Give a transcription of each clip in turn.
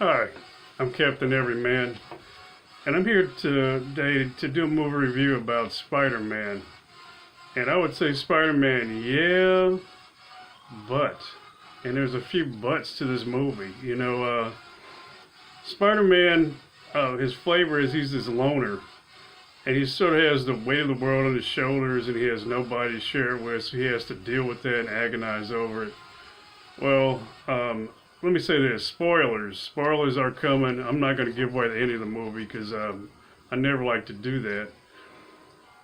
Hi, I'm Captain Everyman, and I'm here today to do a movie review about Spider-Man. And I would say Spider-Man, yeah, but, and there's a few buts to this movie. Spider-Man, his flavor is he's this loner, and he sort of has the weight of the world on his shoulders, and he has nobody to share it with, so he has to deal with that and agonize over it. Well, let me say this: spoilers. Spoilers are coming. I'm not going to give away the ending of the movie because I never like to do that.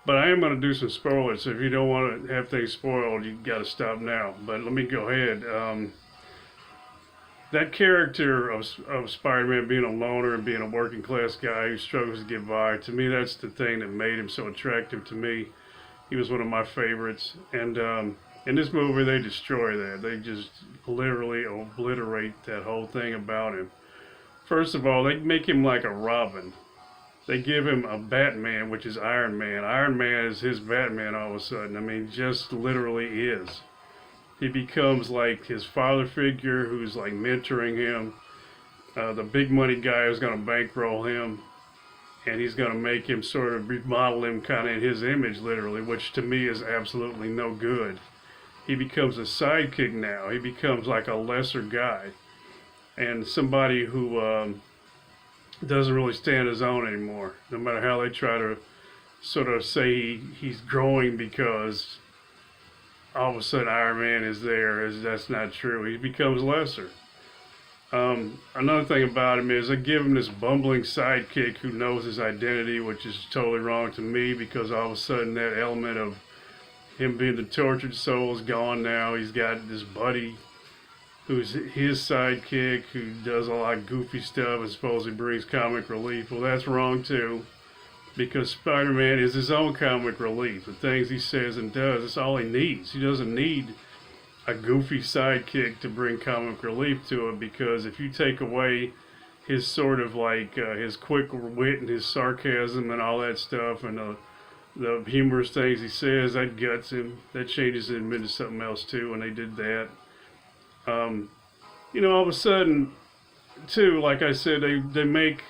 But I am going to do some spoilers. So if you don't want to have things spoiled, you got to stop now. But let me go ahead. That character of Spider-Man being a loner and being a working class guy who struggles to get by, to me, that's the thing that made him so attractive to me. He was one of my favorites, and in this movie they destroy that. They just literally obliterate that whole thing about him. First of all, they make him like a Robin. They give him a Batman, which is Iron Man. Iron Man is his Batman all of a sudden. I mean, just literally is. He becomes like his father figure who's like mentoring him. The big money guy who's going to bankroll him, and he's going to make him sort of remodel him kind of in his image, literally, which to me is absolutely no good. He becomes a sidekick now. He becomes like a lesser guy and somebody who doesn't really stand his own anymore, no matter how they try to sort of say he's growing because all of a sudden Iron Man is there. That's not true. He becomes lesser. Another thing about him is they give him this bumbling sidekick who knows his identity, which is totally wrong to me because all of a sudden that element of him being the tortured soul is gone now. He's got this buddy who's his sidekick who does a lot of goofy stuff and supposedly brings comic relief. Well, that's wrong too because Spider-Man is his own comic relief. The things he says and does, that's all he needs. He doesn't need a goofy sidekick to bring comic relief to it, because if you take away his sort of like his quick wit and his sarcasm and all that stuff and the humorous things he says, that guts him. That changes him into something else too when they did that. All of a sudden, too, like I said, they make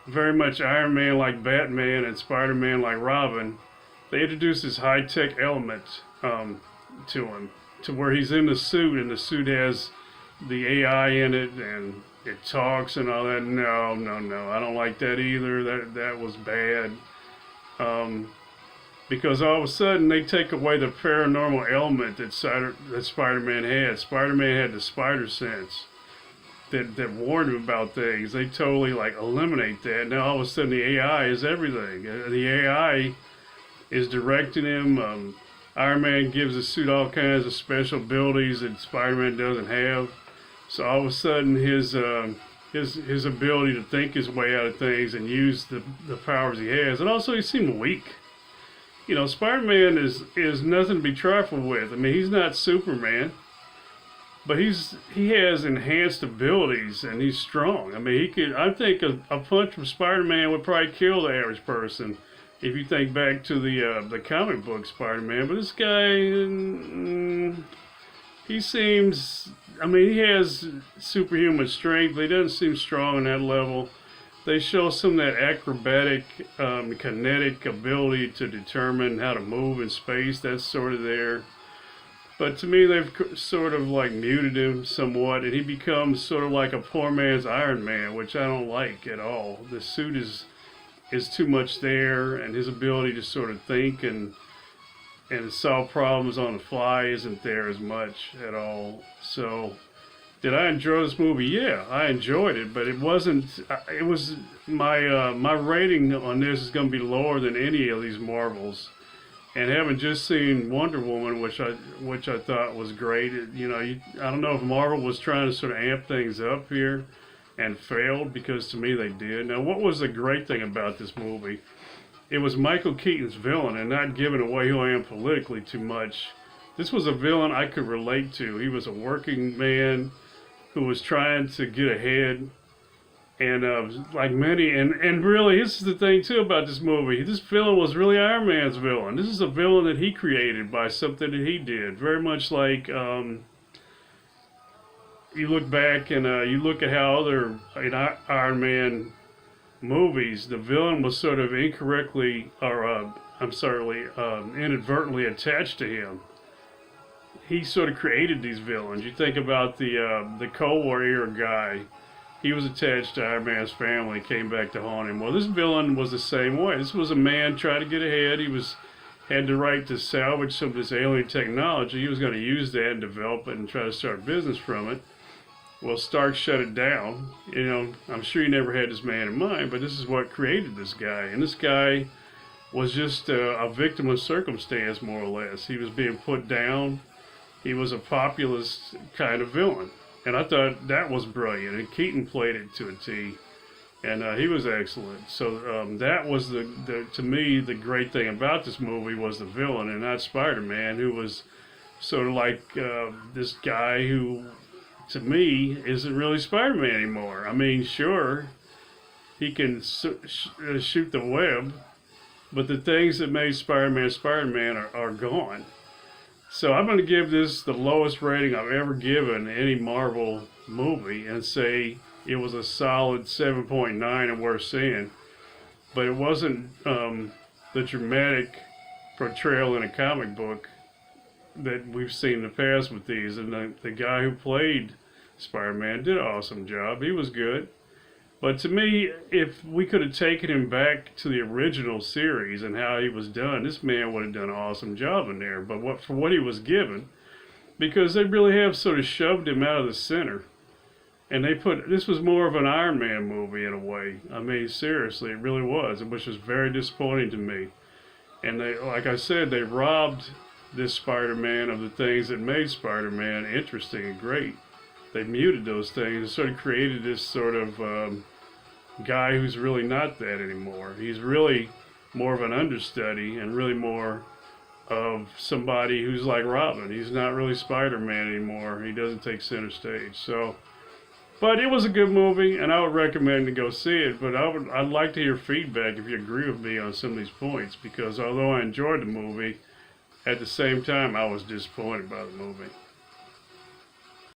very much Iron Man like Batman and Spider-Man like Robin. They introduce this high-tech element to him, to where he's in the suit, and the suit has the AI in it, and it talks and all that. No, I don't like that either. That was bad. Because all of a sudden they take away the paranormal element that Spider-Man had. Spider-Man had the spider sense that warned him about things. They totally like eliminate that. Now all of a sudden the AI is everything. The AI is directing him. Iron Man gives the suit all kinds of special abilities that Spider-Man doesn't have. So all of a sudden his ability to think his way out of things and use the powers he has. And also he seemed weak. Spider-Man is nothing to be trifled with. I mean, he's not Superman, but he has enhanced abilities and he's strong. I mean, I think a punch from Spider-Man would probably kill the average person if you think back to the comic book Spider-Man. But this guy, he seems, I mean, he has superhuman strength, but he doesn't seem strong on that level. They show some of that acrobatic, kinetic ability to determine how to move in space. That's sort of there. But to me, they've sort of like muted him somewhat, and he becomes sort of like a poor man's Iron Man, which I don't like at all. The suit is too much there, and his ability to sort of think and solve problems on the fly isn't there as much at all. So, did I enjoy this movie? Yeah, I enjoyed it, but it wasn't. It was my rating on this is going to be lower than any of these Marvels. And having just seen Wonder Woman, which I thought was great, I don't know if Marvel was trying to sort of amp things up here and failed, because to me they did. Now, what was the great thing about this movie? It was Michael Keaton's villain, and not giving away who I am politically too much. This was a villain I could relate to. He was a working man who was trying to get ahead, and like many, and really, this is the thing too about this movie. This villain was really Iron Man's villain. This is a villain that he created by something that he did. Very much like you look back and you look at how other Iron Man movies, the villain was sort of incorrectly, or I'm sorry, inadvertently attached to him. He sort of created these villains. You think about the Cold War era guy. He was attached to Iron Man's family, came back to haunt him. Well, this villain was the same way. This was a man trying to get ahead. He had the right to salvage some of this alien technology. He was going to use that and develop it and try to start business from it. Well, Stark shut it down. You know, I'm sure he never had this man in mind, but this is what created this guy. And this guy was just a victim of circumstance, more or less. He was being put down. He was a populist kind of villain. And I thought that was brilliant. And Keaton played it to a T. And he was excellent. So that was, to me, the great thing about this movie was the villain and not Spider-Man, who was sort of like this guy who, to me, isn't really Spider-Man anymore. I mean, sure, he can shoot the web, but the things that made Spider-Man Spider-Man are gone. So I'm going to give this the lowest rating I've ever given any Marvel movie and say it was a solid 7.9 and worth seeing. But it wasn't the dramatic portrayal in a comic book that we've seen in the past with these. And the guy who played Spider-Man did an awesome job. He was good. But to me, if we could have taken him back to the original series and how he was done, this man would have done an awesome job in there. But for what he was given, because they really have sort of shoved him out of the center. And this was more of an Iron Man movie in a way. I mean, seriously, it really was, which was very disappointing to me. And they, like I said, they robbed this Spider-Man of the things that made Spider-Man interesting and great. They muted those things and sort of created this sort of guy who's really not that anymore. He's really more of an understudy and really more of somebody who's like Robin. He's not really Spider-Man anymore. He doesn't take center stage. So, but it was a good movie, and I would recommend to go see it. But I'd like to hear feedback if you agree with me on some of these points, because although I enjoyed the movie, at the same time I was disappointed by the movie.